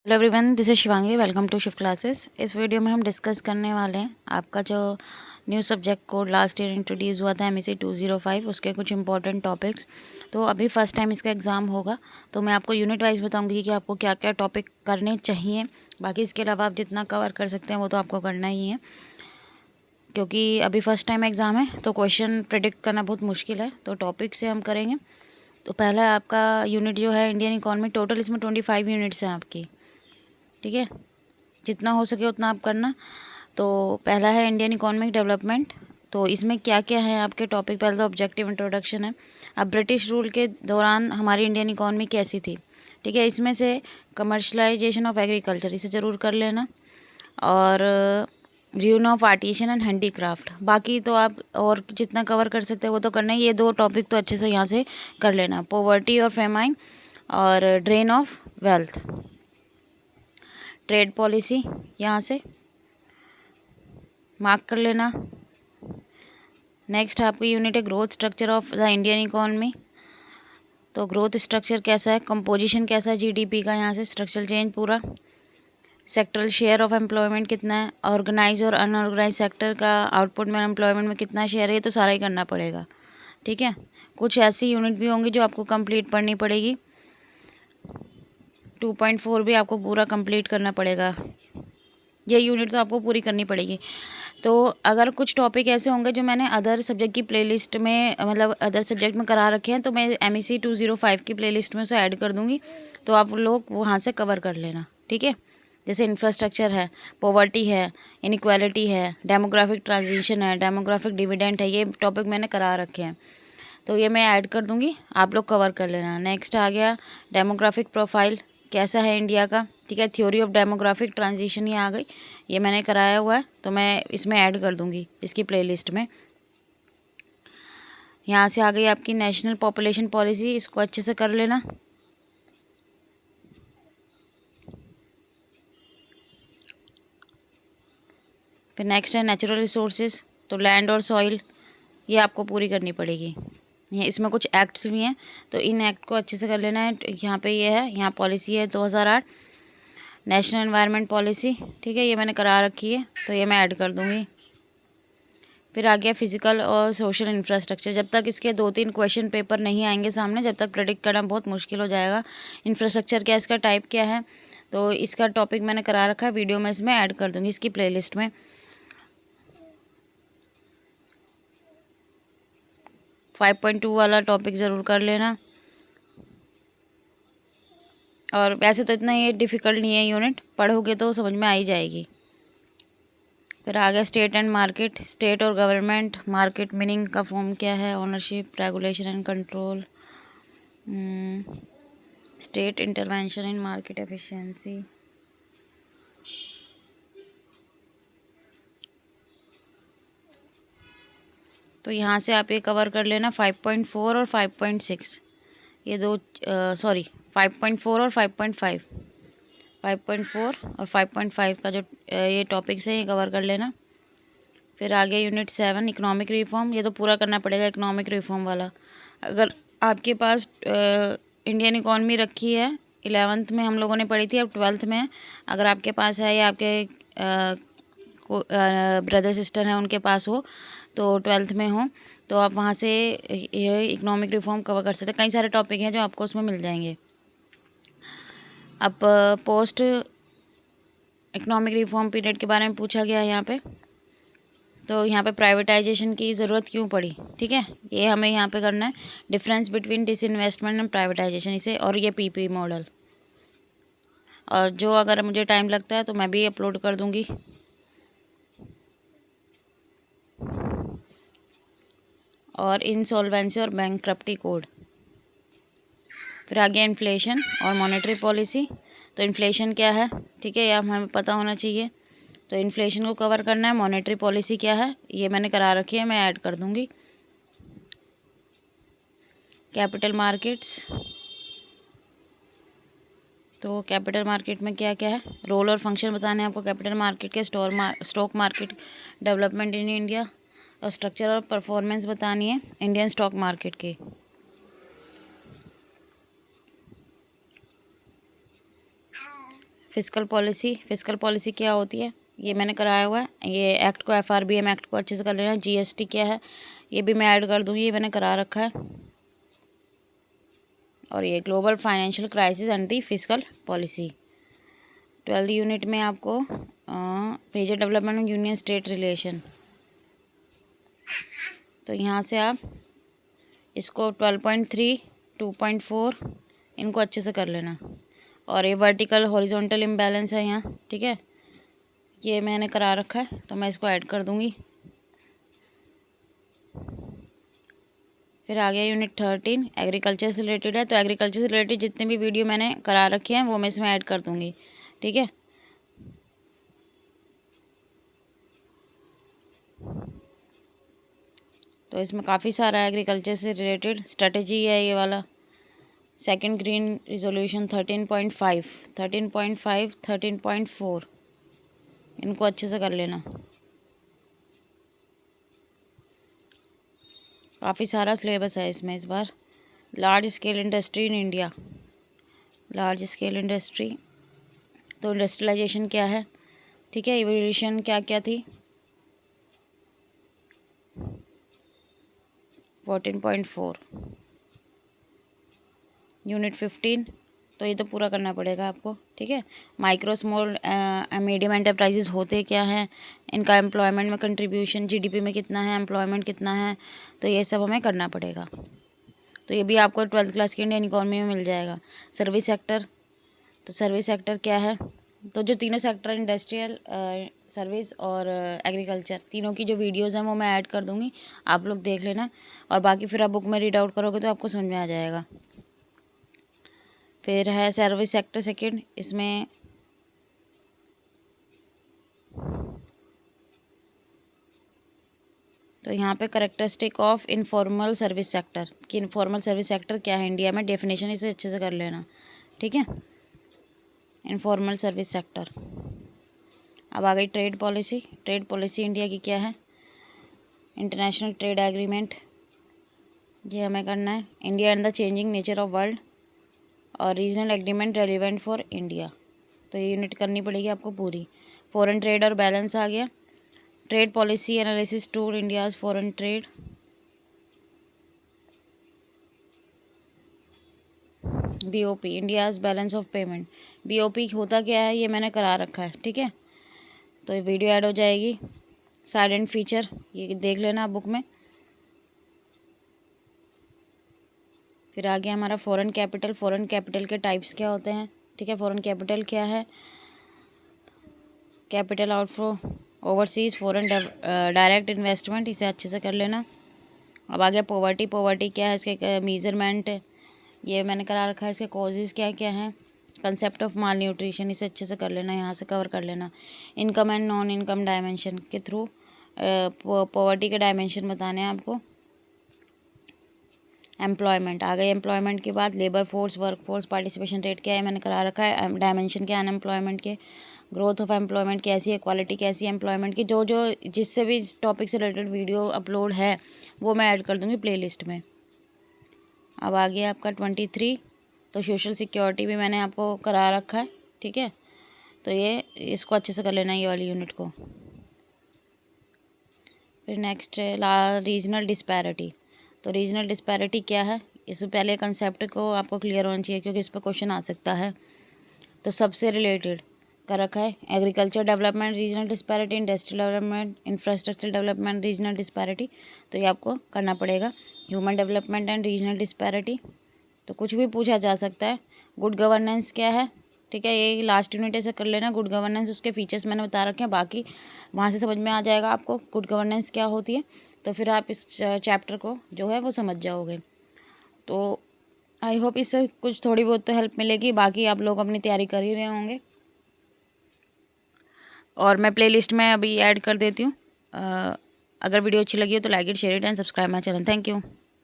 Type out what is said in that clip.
Hello everyone, this is Shivangi. Welcome to shift classes. इस video में हम डिस्कस करने वाले हैं आपका जो new subject code last year introduce हुआ था MEC 205, उसके कुछ इंपॉर्टेंट टॉपिक्स। तो अभी फर्स्ट टाइम इसका एग्ज़ाम होगा, तो मैं आपको यूनिट वाइज बताऊंगी कि आपको क्या क्या टॉपिक करने चाहिए। बाकी इसके अलावा आप जितना कवर कर सकते हैं वो तो आपको करना ही है, क्योंकि अभी फर्स्ट टाइम एग्ज़ाम है तो क्वेश्चन प्रिडिक्ट करना बहुत मुश्किल है। तो टॉपिक से हम करेंगे। तो पहला आपका यूनिट जो है इंडियन इकॉनमी। टोटल इसमें 25 यूनिट्स हैं आपकी, ठीक है। जितना हो सके उतना आप करना। तो पहला है इंडियन इकोनॉमिक डेवलपमेंट। तो इसमें क्या क्या है आपके टॉपिक। पहले तो ऑब्जेक्टिव इंट्रोडक्शन है। अब ब्रिटिश रूल के दौरान हमारी इंडियन इकोनॉमी कैसी थी, ठीक है। इसमें से कमर्शलाइजेशन ऑफ एग्रीकल्चर, इसे ज़रूर कर लेना। और ruin of artisan and handicraft. बाकी तो आप और जितना कवर कर सकते हैं वो तो करना ही। ये दो टॉपिक तो अच्छे से यहाँ से कर लेना। पॉवर्टी और फेमाइन और drain of wealth. Trade policy यहाँ से मार्क कर लेना। नेक्स्ट आपकी यूनिट है growth structure of the Indian economy. तो ग्रोथ स्ट्रक्चर कैसा है, कंपोजिशन कैसा है जीडीपी का, यहाँ से स्ट्रक्चरल चेंज पूरा। सेक्टरल शेयर ऑफ एम्प्लॉयमेंट कितना है, ऑर्गेनाइज और अनऑर्गेनाइज सेक्टर का आउटपुट में एम्प्लॉयमेंट में कितना शेयर है, ये तो सारा ही करना पड़ेगा, ठीक है। कुछ ऐसी यूनिट भी होंगी जो आपको कंप्लीट पढ़नी पड़ेगी। 2.4 भी आपको पूरा कंप्लीट करना पड़ेगा। ये यूनिट तो आपको पूरी करनी पड़ेगी। तो अगर कुछ टॉपिक ऐसे होंगे जो मैंने अदर सब्जेक्ट की प्लेलिस्ट में, मतलब अदर सब्जेक्ट में करा रखे हैं, तो मैं MEC 205 की प्लेलिस्ट में उसे ऐड कर दूँगी। तो आप लोग वहाँ से कवर कर लेना, ठीक है। जैसे इंफ्रास्ट्रक्चर है, पॉवर्टी है, इनइक्वालिटी है, डेमोग्राफिक ट्रांजिशन है, डेमोग्राफिक डिविडेंड है, ये टॉपिक मैंने करा रखे हैं। तो ये मैं ऐड कर दूँगी, आप लोग कवर कर लेना। नेक्स्ट आ गया डेमोग्राफिक प्रोफाइल कैसा है इंडिया का, ठीक है। थ्योरी ऑफ डेमोग्राफिक ट्रांजिशन ये आ गई, ये मैंने कराया हुआ है, तो मैं इसमें ऐड कर दूँगी इसकी प्लेलिस्ट में। यहाँ से आ गई आपकी नेशनल पॉपुलेशन पॉलिसी, इसको अच्छे से कर लेना। फिर नेक्स्ट है नेचुरल रिसोर्सेज। तो लैंड और सॉइल ये आपको पूरी करनी पड़ेगी। ये इसमें कुछ एक्ट्स भी हैं, तो इन एक्ट को अच्छे से कर लेना है। यहाँ पे ये है, यहाँ पॉलिसी है 2008 नेशनल एनवायरनमेंट पॉलिसी, ठीक है। ये मैंने करा रखी है, तो ये मैं ऐड कर दूँगी। फिर आ गया फिजिकल और सोशल इंफ्रास्ट्रक्चर। जब तक इसके 2-3 क्वेश्चन पेपर नहीं आएंगे सामने, जब तक प्रेडिक्ट करना बहुत मुश्किल हो जाएगा। इंफ्रास्ट्रक्चर क्या, इसका टाइप क्या है, तो इसका टॉपिक मैंने करा रखा है, वीडियो में इसमें ऐड कर दूँगी इसकी प्लेलिस्ट में। 5.2 वाला टॉपिक ज़रूर कर लेना। और वैसे तो इतना ये डिफ़िकल्ट नहीं है यूनिट, पढ़ोगे तो समझ में आ ही जाएगी। फिर आ गया स्टेट एंड मार्केट। स्टेट और गवर्नमेंट, मार्केट मीनिंग का फॉर्म क्या है, ownership, regulation and control, state intervention in market efficiency. तो यहाँ से आप ये कवर कर लेना 5.4 और 5.6, ये दो, सॉरी 5.4 और 5.5, 5.4 और 5.5 का जो ये टॉपिक्स है ये कवर कर लेना। फिर आगे यूनिट 7 इकोनॉमिक रिफॉर्म, ये तो पूरा करना पड़ेगा इकोनॉमिक रिफॉर्म वाला। अगर आपके पास इंडियन इकॉनमी रखी है 11th में हम लोगों ने पढ़ी थी, अब 12th में है, अगर आपके पास है या आपके ब्रदर सिस्टर हैं उनके पास हो, तो 12th में हो, तो आप वहाँ से ये इकोनॉमिक रिफॉर्म कवर कर सकते हैं। कई सारे टॉपिक हैं जो आपको उसमें मिल जाएंगे। अब पोस्ट इकोनॉमिक रिफॉर्म पीरियड के बारे में पूछा गया है यहाँ पे। तो यहाँ पे प्राइवेटाइजेशन की ज़रूरत क्यों पड़ी, ठीक है, ये हमें यहाँ पे करना है। Difference between disinvestment and privatisation, इसे, और ये PP मॉडल। और जो अगर मुझे टाइम लगता है तो मैं भी अपलोड कर दूँगी। और इंसॉल्वेंसी और बैंकक्रप्टी कोड। फिर आ गया इन्फ्लेशन और मॉनेटरी पॉलिसी। तो इन्फ्लेशन क्या है, ठीक है, यह हमें पता होना चाहिए। तो इन्फ्लेशन को कवर करना है। मॉनेटरी पॉलिसी क्या है ये मैंने करा रखी है, मैं ऐड कर दूँगी। कैपिटल मार्केट्स, तो कैपिटल मार्केट में क्या क्या है, रोल और फंक्शन बताने हैं आपको कैपिटल मार्केट के। Stock market development in India, और स्ट्रक्चर और परफॉर्मेंस बतानी है इंडियन स्टॉक मार्केट की। फिस्कल पॉलिसी क्या होती है ये मैंने कराया हुआ है। ये एक्ट को FRBM एक्ट को अच्छे से कर लेना। GST क्या है ये भी मैं ऐड कर दूँगी, ये मैंने करा रखा है। और ये global financial crisis and the fiscal policy. 12 unit में आपको major development of union state relation, तो यहाँ से आप इसको 12.3 2.4 इनको अच्छे से कर लेना। और ये वर्टिकल हॉरिजॉन्टल इम्बैलेंस है यहाँ, ठीक है, ये मैंने करा रखा है तो मैं इसको ऐड कर दूँगी। फिर आ गया यूनिट 13 एग्रीकल्चर से रिलेटेड है, तो एग्रीकल्चर से रिलेटेड जितने भी वीडियो मैंने करा रखे हैं वो मैं इसमें ऐड कर दूँगी, ठीक है। तो इसमें काफ़ी सारा एग्रीकल्चर से रिलेटेड स्ट्रेटजी है ये वाला। सेकंड ग्रीन रिजोल्यूशन 13.5 13.5 13.4 इनको अच्छे से कर लेना। काफ़ी सारा सिलेबस है इसमें इस बार। Large scale industry in India, large scale industry, तो इंडस्ट्रियलाइजेशन क्या है, ठीक है, इवोल्यूशन क्या क्या थी, 14.4 यूनिट 15, तो ये तो पूरा करना पड़ेगा आपको, ठीक है। माइक्रो स्मॉल मीडियम एंटरप्राइजेज होते क्या हैं, इनका एम्प्लॉयमेंट में कंट्रीब्यूशन, GDP में कितना है, एम्प्लॉयमेंट कितना है, तो ये सब हमें करना पड़ेगा। तो ये भी आपको 12th क्लास की इंडियन इकोनॉमी में मिल जाएगा। सर्विस सेक्टर, तो सर्विस सेक्टर क्या है, तो जो तीनों सेक्टर इंडस्ट्रियल, सर्विस और एग्रीकल्चर, तीनों की जो वीडियोस हैं वो मैं ऐड कर दूँगी, आप लोग देख लेना। और बाकी फिर आप बुक में रीड आउट करोगे तो आपको समझ में आ जाएगा। फिर है सर्विस सेक्टर सेकंड, इसमें तो यहाँ पे characteristic of informal service sector कि इनफॉर्मल सर्विस सेक्टर क्या है इंडिया में, डेफिनेशन इसे अच्छे से कर लेना, ठीक है। Informal service sector. अब आ गई trade policy. Trade policy India की क्या है, इंटरनेशनल ट्रेड एग्रीमेंट, ये हमें करना है। India and the changing nature of world, और regional agreement relevant for India, तो ये यूनिट करनी पड़ेगी आपको पूरी। फॉरेन ट्रेड और बैलेंस आ गया। Trade policy analysis tool India's foreign trade, BOP India's balance of payment. BOP होता क्या है ये मैंने करा रखा है, ठीक है, तो ये वीडियो ऐड हो जाएगी। साइलेंट फीचर ये देख लेना आप बुक में। फिर आ गया हमारा फॉरेन कैपिटल। फॉरेन कैपिटल के टाइप्स क्या होते हैं, ठीक है। फॉरेन कैपिटल क्या है, capital outflow, overseas foreign direct investment, इसे अच्छे से कर लेना। अब आ गया पॉवर्टी। पॉवर्टी क्या है, इसके मेजरमेंट ये मैंने करा रखा है। इसके कॉजेज़ क्या क्या हैं, कंसेप्ट ऑफ माल न्यूट्रिशन, इसे अच्छे से कर लेना, यहाँ से कवर कर लेना। Income and non income dimension के थ्रू पॉवर्टी के डायमेंशन बताने हैं आपको। एम्प्लॉयमेंट आ गई। एम्प्लॉयमेंट के बाद labour force, work force, participation rate क्या है मैंने करा रखा है। डायमेंशन क्या है अनएम्प्लॉयमेंट के, ग्रोथ ऑफ एम्प्लॉयमेंट कैसी है, क्वालिटी कैसी है एम्प्लॉयमेंट की, जो जो जिससे भी इस टॉपिक से रिलेटेड वीडियो अपलोड है वो मैं ऐड कर दूँगी प्लेलिस्ट में। अब आ गया आपका 23, तो सोशल सिक्योरिटी भी मैंने आपको करा रखा है, ठीक है, तो ये इसको अच्छे से कर लेना ये वाली यूनिट को। फिर नेक्स्ट है रीजनल डिस्पैरिटी। तो रीजनल डिस्पैरिटी क्या है, इससे पहले कंसेप्ट को आपको क्लियर होना चाहिए क्योंकि इस पर क्वेश्चन आ सकता है। तो सबसे रिलेटेड कर रखा है agriculture development regional disparity, industrial development, infrastructure development regional disparity, तो ये आपको करना पड़ेगा। Human development and regional disparity, तो कुछ भी पूछा जा सकता है। गुड गवर्नेंस क्या है, ठीक है, ये लास्ट यूनिट ऐसे कर लेना। गुड गवर्नेंस उसके फीचर्स मैंने बता रखे हैं, बाकी वहाँ से समझ में आ जाएगा आपको गुड गवर्नेंस क्या होती है, तो फिर आप इस चैप्टर को जो है वो समझ जाओगे। तो आई होप इससे कुछ थोड़ी बहुत तो हेल्प मिलेगी, बाकी आप लोग अपनी तैयारी कर ही रहे होंगे। और मैं प्लेलिस्ट में अभी ऐड कर देती हूँ। अगर वीडियो अच्छी लगी हो तो like it, share it and subscribe my channel. Thank you.